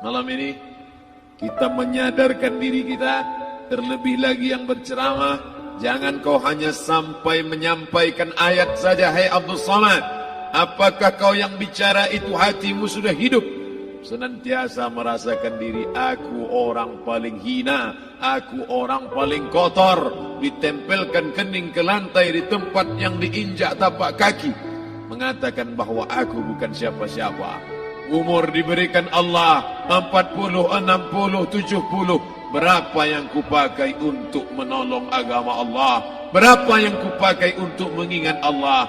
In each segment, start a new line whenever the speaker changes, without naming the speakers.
Malam ini kita menyadarkan diri kita, terlebih lagi yang berceramah, jangan kau hanya sampai menyampaikan ayat saja. Hai Abdul Samad, apakah kau yang bicara itu hatimu sudah hidup? Senantiasa merasakan diri, aku orang paling hina, aku orang paling kotor, ditempelkan kening ke lantai di tempat yang diinjak tapak kaki, mengatakan bahwa aku bukan siapa-siapa. Umur diberikan Allah 40, 60, 70. Berapa yang kupakai untuk menolong agama Allah? Berapa yang kupakai untuk mengingat Allah?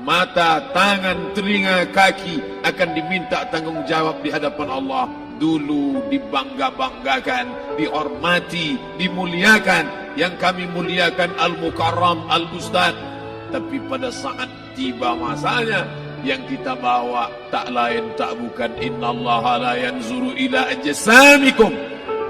Mata, tangan, telinga, kaki akan diminta tanggung jawab di hadapan Allah. Dulu dibangga-banggakan, dihormati, dimuliakan. Yang kami muliakan Al-Mukarram, Al-Ustaz. Tapi pada saat tiba masanya, yang kita bawa tak lain tak bukan innallaha la yanzuru ila ajsamikum.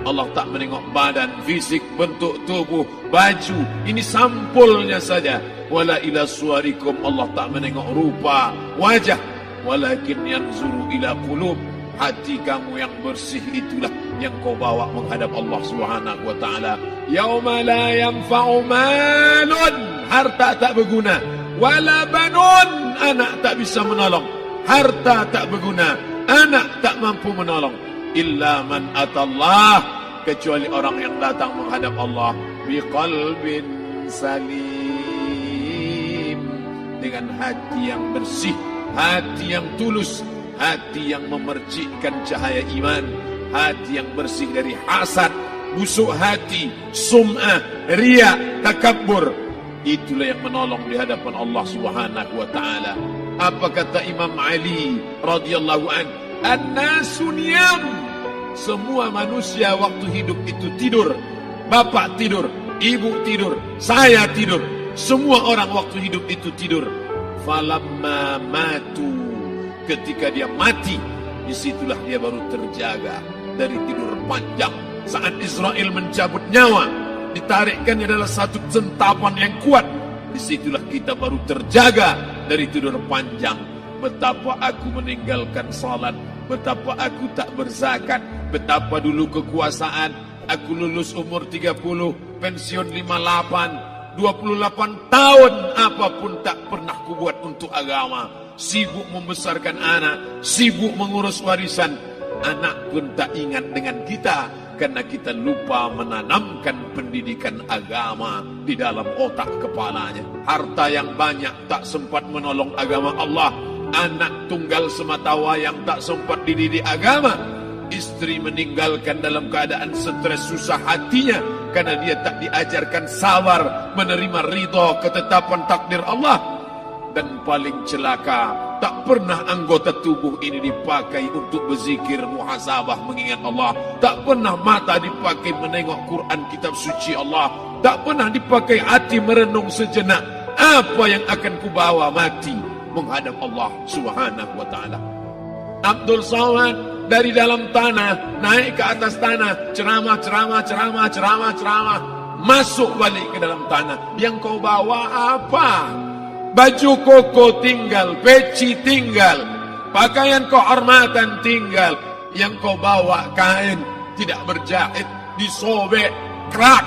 Allah tak menengok badan, fisik, bentuk tubuh, baju. Ini sampulnya saja. Wala ila suwarikum, Allah tak menengok rupa, wajah. Walakin yanzuru ila qulub. Hati kamu yang bersih itulah yang kau bawa menghadap Allah Subhanahu wa taala. Yauma la yanfa'u malun, harta tak berguna. Wala banun, anak tak bisa menolong. Harta tak berguna, anak tak mampu menolong. Illa man atallah, kecuali orang yang datang menghadap Allah biqalbin salim, dengan hati yang bersih, hati yang tulus, hati yang memercikkan cahaya iman, hati yang bersih dari hasad, busuk hati, sum'ah, riya, takabbur. Itulah yang menolong di hadapan Allah Subhanahu wa taala. Apa kata Imam Ali radhiyallahu an? An-nasu niyam. Semua manusia waktu hidup itu tidur. Bapak tidur, ibu tidur, saya tidur. Semua orang waktu hidup itu tidur. Falamma matu, ketika dia mati, disitulah dia baru terjaga dari tidur panjang. Saat Israel mencabut nyawa, ditarikkannya adalah satu centapan yang kuat. Disitulah kita baru terjaga dari tidur panjang. Betapa aku meninggalkan salat, betapa aku tak berzakat, betapa dulu kekuasaan. Aku lulus umur 30, pensiun 58, 28 tahun, apapun tak pernah kubuat untuk agama. Sibuk membesarkan anak, sibuk mengurus warisan. Anak pun tak ingat dengan kita, karena kita lupa menanamkan pendidikan agama di dalam otak kepalanya. Harta yang banyak tak sempat menolong agama Allah. Anak tunggal semata wayang tak sempat dididik agama. Istri meninggalkan dalam keadaan stres susah hatinya, karena dia tak diajarkan sabar menerima ridha ketetapan takdir Allah. Dan paling celaka, tak pernah anggota tubuh ini dipakai untuk berzikir, muhasabah, mengingat Allah. Tak pernah mata dipakai menengok Quran, kitab suci Allah. Tak pernah dipakai hati merenung sejenak. Apa yang akan kubawa mati menghadap Allah Subhanahu wa ta'ala. Abdul Samad dari dalam tanah naik ke atas tanah, ceramah, masuk balik ke dalam tanah. Yang kau bawa apa? Baju koko tinggal, peci tinggal, pakaian kehormatan tinggal. Yang kau bawa kain tidak berjahit, disobek, kerak.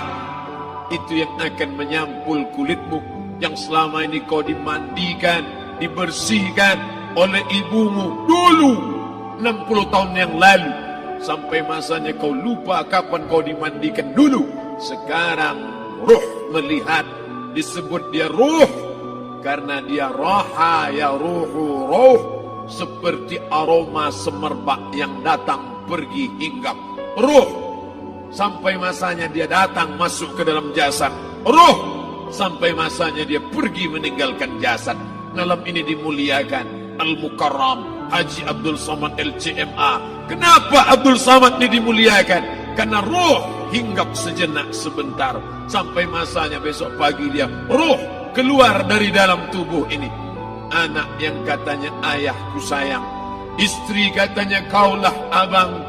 Itu yang akan menyampul kulitmu, yang selama ini kau dimandikan, dibersihkan oleh ibumu dulu 60 tahun yang lalu. Sampai masanya kau lupa kapan kau dimandikan dulu. Sekarang ruh melihat, disebut dia ruh, karena dia roha ya ruhu roh, seperti aroma semerbak yang datang pergi hinggap. Ruh, sampai masanya dia datang masuk ke dalam jasad. Ruh, sampai masanya dia pergi meninggalkan jasad. Malam ini dimuliakan Al-Mukarram Haji Abdul Samad LCMA. Kenapa Abdul Samad ini dimuliakan? Karena ruh hinggap sejenak sebentar, sampai masanya besok pagi dia ruh keluar dari dalam tubuh ini. Anak yang katanya ayahku sayang, istri katanya kaulah abang,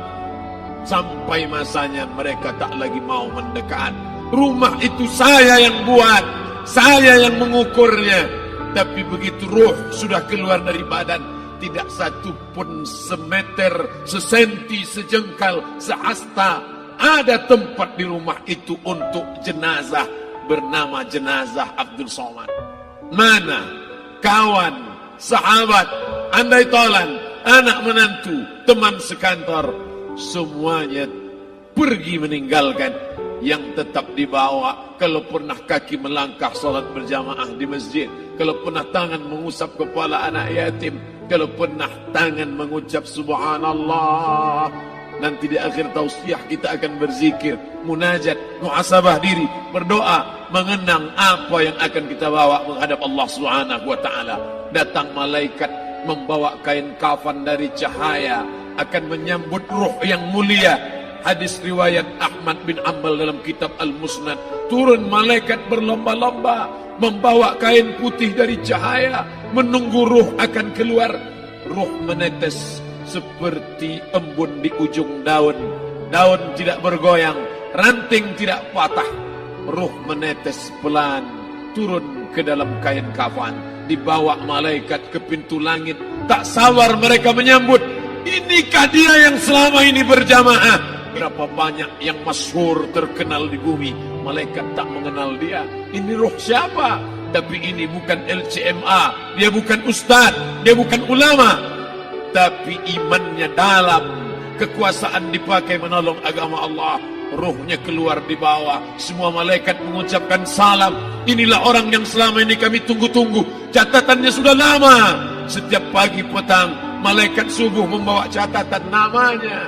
sampai masanya mereka tak lagi mau mendekat. Rumah itu saya yang buat, saya yang mengukurnya. Tapi begitu ruh sudah keluar dari badan, tidak satu pun semeter, sesenti, sejengkal, sehasta ada tempat di rumah itu untuk jenazah bernama jenazah Abdul Somad. Mana kawan, sahabat, andai tolan, anak menantu, teman sekantor, semuanya pergi meninggalkan. Yang tetap dibawa, kalau pernah kaki melangkah salat berjamaah di masjid, kalau pernah tangan mengusap kepala anak yatim, kalau pernah tangan mengucap subhanallah. Nanti di akhir tausiah kita akan berzikir, munajat, muhasabah diri, berdoa, mengenang apa yang akan kita bawa menghadap Allah Subhanahu wa taala. Datang malaikat membawa kain kafan dari cahaya, akan menyambut ruh yang mulia. Hadis riwayat Ahmad bin Ambal dalam kitab Al-Musnad, turun malaikat berlomba-lomba membawa kain putih dari cahaya, menunggu ruh akan keluar. Ruh menetes seperti embun di ujung daun. Daun tidak bergoyang, ranting tidak patah. Ruh menetes pelan turun ke dalam kain kafan, dibawa malaikat ke pintu langit. Tak sabar mereka menyambut, inikah dia yang selama ini berjamaah? Berapa banyak yang masyhur terkenal di bumi, malaikat tak mengenal dia. Ini roh siapa? Tapi ini bukan LCMA, dia bukan ustaz, dia bukan ulama, tapi imannya dalam, kekuasaan dipakai menolong agama Allah. Ruhnya keluar di bawah, semua malaikat mengucapkan salam. Inilah orang yang selama ini kami tunggu-tunggu, catatannya sudah lama. Setiap pagi petang, malaikat subuh membawa catatan namanya,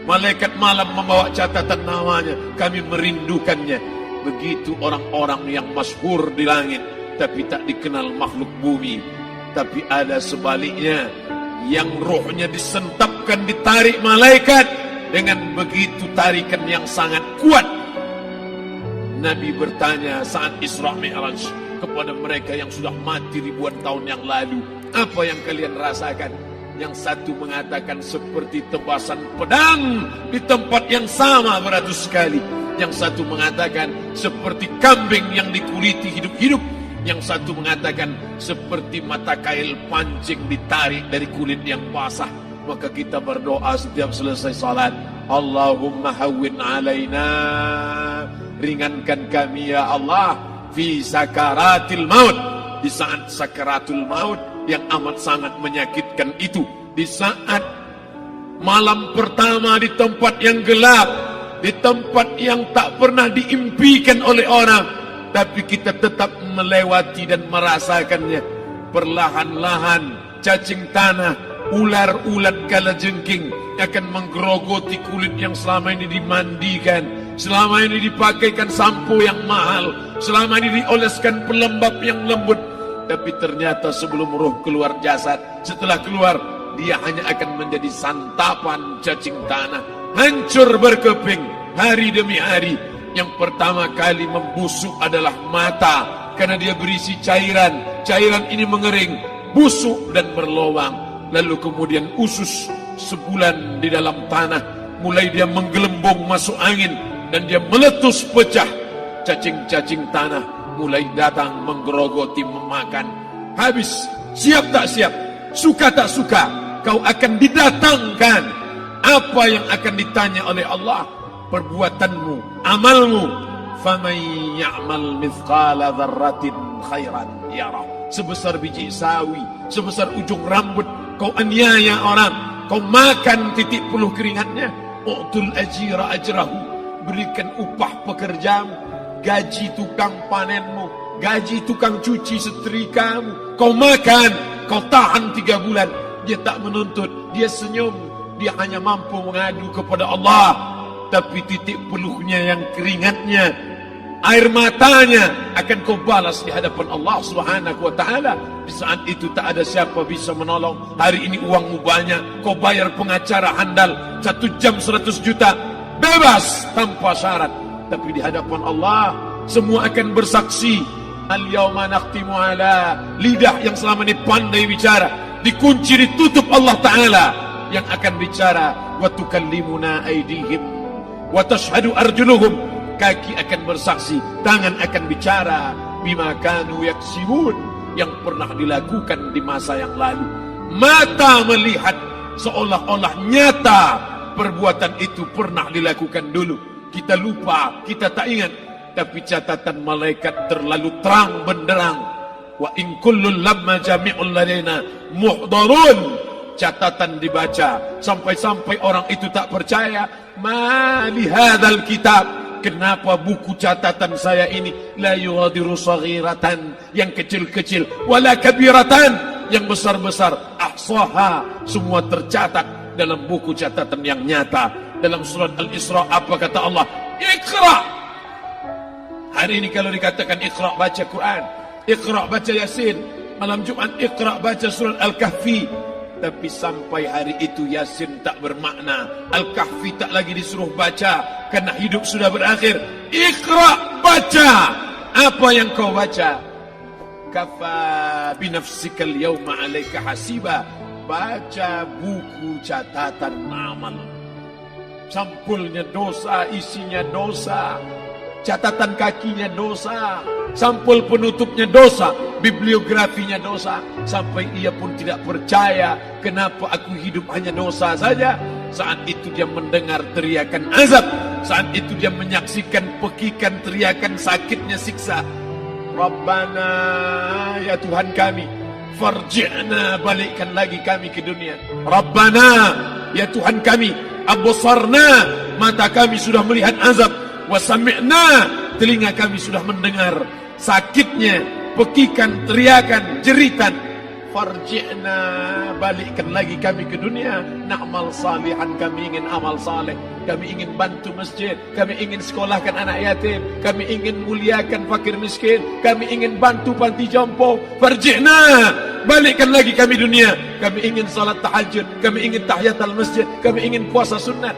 malaikat malam membawa catatan namanya. Kami merindukannya. Begitu orang-orang yang masyhur di langit, tapi tak dikenal makhluk bumi. Tapi ada sebaliknya, yang rohnya disentapkan, ditarik malaikat dengan begitu tarikan yang sangat kuat. Nabi bertanya saat Isra Mi'raj kepada mereka yang sudah mati ribuan tahun yang lalu, apa yang kalian rasakan? Yang satu mengatakan seperti tebasan pedang di tempat yang sama beratus kali. Yang satu mengatakan seperti kambing yang dikuliti hidup-hidup. Yang satu mengatakan seperti mata kail pancing ditarik dari kulit yang basah. Maka kita berdoa setiap selesai salat, Allahumma hawwin alaina, ringankan kami ya Allah, fi sakaratil maut, di saat sakaratul maut yang amat sangat menyakitkan itu, di saat malam pertama di tempat yang gelap, di tempat yang tak pernah diimpikan oleh orang, tapi kita tetap melewati dan merasakannya. Perlahan-lahan cacing tanah, ular-ulat kalajengking akan menggerogoti kulit yang selama ini dimandikan, selama ini dipakaikan sampo yang mahal, selama ini dioleskan pelembab yang lembut. Tapi ternyata sebelum roh keluar jasad, setelah keluar, dia hanya akan menjadi santapan cacing tanah, hancur berkeping hari demi hari. Yang pertama kali membusuk adalah mata, karena dia berisi cairan. Cairan ini mengering, busuk dan berlubang. Lalu kemudian usus sebulan di dalam tanah, mulai dia menggelembung masuk angin dan dia meletus pecah. Cacing-cacing tanah mulai datang menggerogoti, memakan. Habis, siap tak siap, suka tak suka, kau akan didatangkan. Apa yang akan ditanya oleh Allah? Perbuatanmu, amalmu. Faman ya'mal mithqala dzarratin khairan yarah. Sebesar biji sawi, sebesar ujung rambut, kau aniaya orang, kau makan titik puluh keringatnya. U'tul ajira ajrahu, berikan upah pekerjamu, gaji tukang panenmu, gaji tukang cuci setrikamu. Kau makan, kau tahan 3 bulan. Dia tak menuntut, dia senyum, dia hanya mampu mengadu kepada Allah. Tapi titik peluhnya yang keringatnya, air matanya akan kau balas di hadapan Allah Subhanahu wa taala. Di saat itu tak ada siapa bisa menolong. Hari ini uangmu banyak, kau bayar pengacara handal 1 jam 100 juta, bebas tanpa syarat. Tapi di hadapan Allah semua akan bersaksi. Al-yawma nakhtimu ala, lidah yang selama ini pandai bicara dikunci, ditutup Allah taala yang akan bicara. Wa tukallimuna aydihim wa tashhadu arjuluhum, kaki akan bersaksi, tangan akan bicara. Bima kanu yaksibun, yang pernah dilakukan di masa yang lalu. Mata melihat seolah-olah nyata perbuatan itu pernah dilakukan dulu. Kita lupa, kita tak ingat. Tapi catatan malaikat terlalu terang benderang. Wa in kullun lamma jami'un ladaina muhdarun. Catatan dibaca sampai-sampai orang itu tak percaya. Ma li hadzal kitab, kenapa buku catatan saya ini la yughadiru saghiratan, yang kecil-kecil, wala kabiratan, yang besar-besar, ahsaha, semua tercatat dalam buku catatan yang nyata. Dalam surat Al-Isra apa kata Allah? Iqra. Hari ini kalau dikatakan Iqra baca Quran, Iqra baca Yasin, malam Jumat Iqra baca surat Al-Kahfi. Tapi sampai hari itu Yasin tak bermakna, Al-Kahfi tak lagi disuruh baca, karena hidup sudah berakhir. Iqra, baca. Apa yang kau baca? Kafa binafsika al-yawma 'alaika hasiba. Baca buku catatan amal. Sampulnya dosa, isinya dosa. Catatan kakinya dosa, sampul penutupnya dosa, bibliografinya dosa. Sampai ia pun tidak percaya, kenapa aku hidup hanya dosa saja. Saat itu dia mendengar teriakan azab, saat itu dia menyaksikan pekikan teriakan sakitnya siksa. Rabbana, ya Tuhan kami, farji'na, balikkan lagi kami ke dunia. Rabbana, ya Tuhan kami, absarna, mata kami sudah melihat azab. Wasami'na, telinga kami sudah mendengar sakitnya, pekikan, teriakan, jeritan. Farji'na, balikkan lagi kami ke dunia. Na'mal salihan, kami ingin amal saleh. Kami ingin bantu masjid, kami ingin sekolahkan anak yatim, kami ingin muliakan fakir miskin, kami ingin bantu panti jompo. Farji'na, balikkan lagi kami dunia. Kami ingin salat tahajud, kami ingin tahiyatul masjid, kami ingin puasa sunat.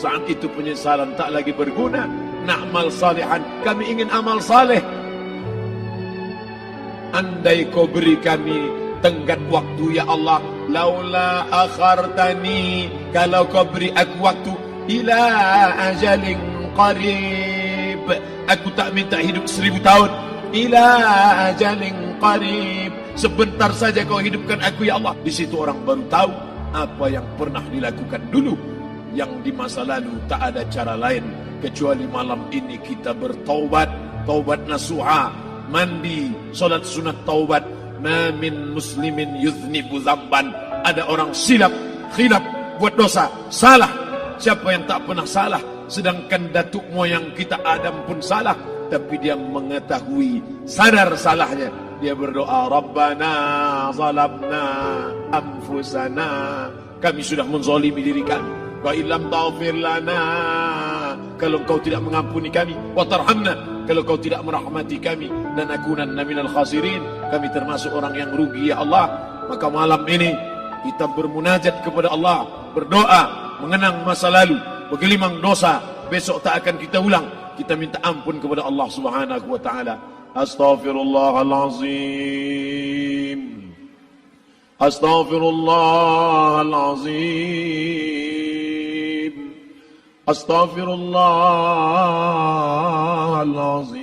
Saat itu penyesalan tak lagi berguna. Na'mal salihan, kami ingin amal saleh. Andai kau beri kami tenggat waktu ya Allah, laula akhartani, kalau kau beri aku waktu, ila ajalin qarib, aku tak minta hidup 1000 tahun, ila ajalin qarib, sebentar saja kau hidupkan aku ya Allah. Di situ orang baru tahu apa yang pernah dilakukan dulu, yang di masa lalu tak ada cara lain kecuali malam ini kita bertaubat, taubat nasuha, mandi, solat sunat taubat. Ma min muslimin yuznibu dzamban, ada orang silap, khilaf, buat dosa, salah. Siapa yang tak pernah salah? Sedangkan datuk moyang kita Adam pun salah, tapi dia mengetahui, sadar salahnya. Dia berdoa, Rabbana zalamna anfusana, kami sudah menzalimi diri kami. Wa illam taghfir lana, kalau kau tidak mengampuni kami, wa tarhamna, kalau kau tidak merahmati kami, lanakunanna minal khasirin, kami termasuk orang yang rugi ya Allah. Maka malam ini kita bermunajat kepada Allah, berdoa, mengenang masa lalu, bergelimang dosa, besok tak akan kita ulang. Kita minta ampun kepada Allah Subhanahu wa taala. Astaghfirullahalazim, astaghfirullahalazim, astaghfirullahalazim.